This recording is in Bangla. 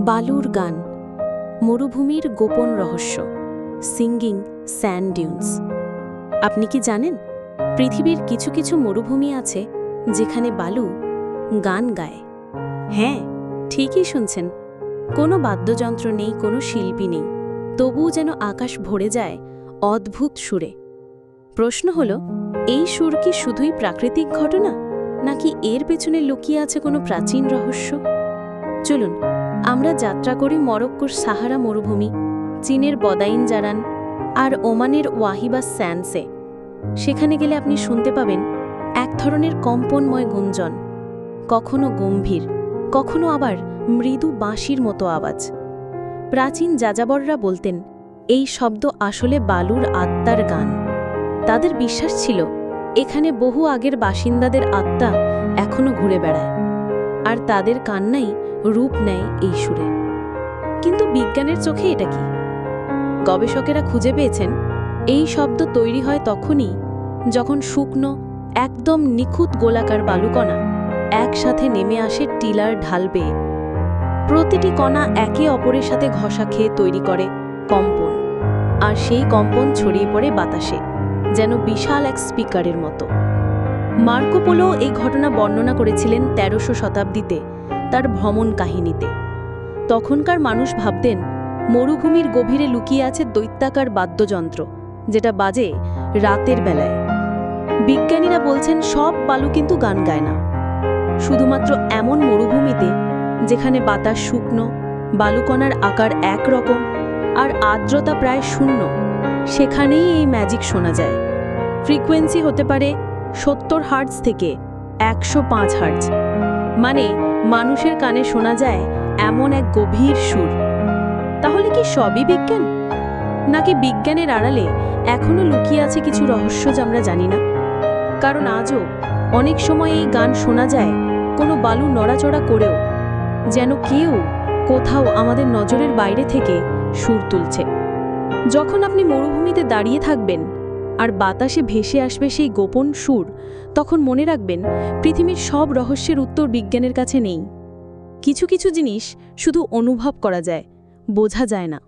বালুর গান, মরুভূমির গোপন রহস্য, সিঙ্গিং স্যান্ড ডিউনস। আপনি কি জানেন, পৃথিবীর কিছু কিছু মরুভূমি আছে যেখানে বালু গান গায়? হ্যাঁ, ঠিকই শুনছেন। কোনো বাদ্যযন্ত্র নেই, কোনো শিল্পী নেই, তবুও যেন আকাশ ভরে যায় অদ্ভুত সুরে। প্রশ্ন হল, এই সুর কি শুধুই প্রাকৃতিক ঘটনা, নাকি এর পেছনে লুকিয়ে আছে কোনো প্রাচীন রহস্য? চলুন আমরা যাত্রা করি মরক্কোর সাহারা মরুভূমি, চীনের বদাইন জারান আর ওমানের ওয়াহিবা স্যান্ডসে। সেখানে গেলে আপনি শুনতে পাবেন এক ধরনের কম্পনময় গুঞ্জন, কখনো গম্ভীর, কখনো আবার মৃদু বাঁশির মতো আওয়াজ। প্রাচীন যাযাবররা বলতেন এই শব্দ আসলে বালুর আত্মার গান। তাদের বিশ্বাস ছিল এখানে বহু আগের বাসিন্দাদের আত্মা এখনো ঘুরে বেড়ায়, আর তাদের কান্নাই রূপ নেয় এই সুরে। কিন্তু বিজ্ঞানের চোখে এটা কি? গবেষকেরা খুঁজে পেয়েছেন এই শব্দ তৈরি হয় তখনই যখন শুকনো, একদম নিখুঁত গোলাকার বালুকণা একসাথে নেমে আসে টিলার ঢাল বেয়ে। প্রতিটি কণা একে অপরের সাথে ঘষা খেয়ে তৈরি করে কম্পন, আর সেই কম্পন ছড়িয়ে পড়ে বাতাসে, যেন বিশাল এক স্পিকারের মতো। মার্কো পোলো এই ঘটনা বর্ণনা করেছিলেন ১৩০০ শতাব্দীতে তার ভ্রমণ কাহিনীতে। তখনকার মানুষ ভাবতেন মরুভূমির গভীরে লুকিয়ে আছে দৈত্যাকার বাদ্যযন্ত্র, যেটা বাজে রাতের বেলায়। বিজ্ঞানীরা বলছেন সব বালু কিন্তু গান গায় না। শুধুমাত্র এমন মরুভূমিতে যেখানে বাতাস শুকনো, বালুকণার আকার একরকম আর আর্দ্রতা প্রায় শূন্য, সেখানেই এই ম্যাজিক শোনা যায়। ফ্রিকোয়েন্সি হতে পারে ৭০ হার্টজ থেকে ১০৫ হার্টজ, মানে মানুষের কানে শোনা যায় এমন এক গভীর সুর। তাহলে কি সবই বিজ্ঞান, নাকি বিজ্ঞানের আড়ালে এখনো লুকিয়ে আছে কিছু রহস্য যা আমরা জানি না? কারণ আজও অনেক সময় এই গান শোনা যায় কোনো বালু নড়াচড়া করেও, যেন কেউ কোথাও আমাদের নজরের বাইরে থেকে সুর তুলছে। যখন আপনি মরুভূমিতে দাঁড়িয়ে থাকবেন আর বাতাসে ভেসে আসবে সেই গোপন সুর, তখন মনে রাখবেন পৃথিবীর সব রহস্যের উত্তর বিজ্ঞানের কাছে নেই। কিছু কিছু জিনিস শুধু অনুভব করা যায়, বোঝা যায় না।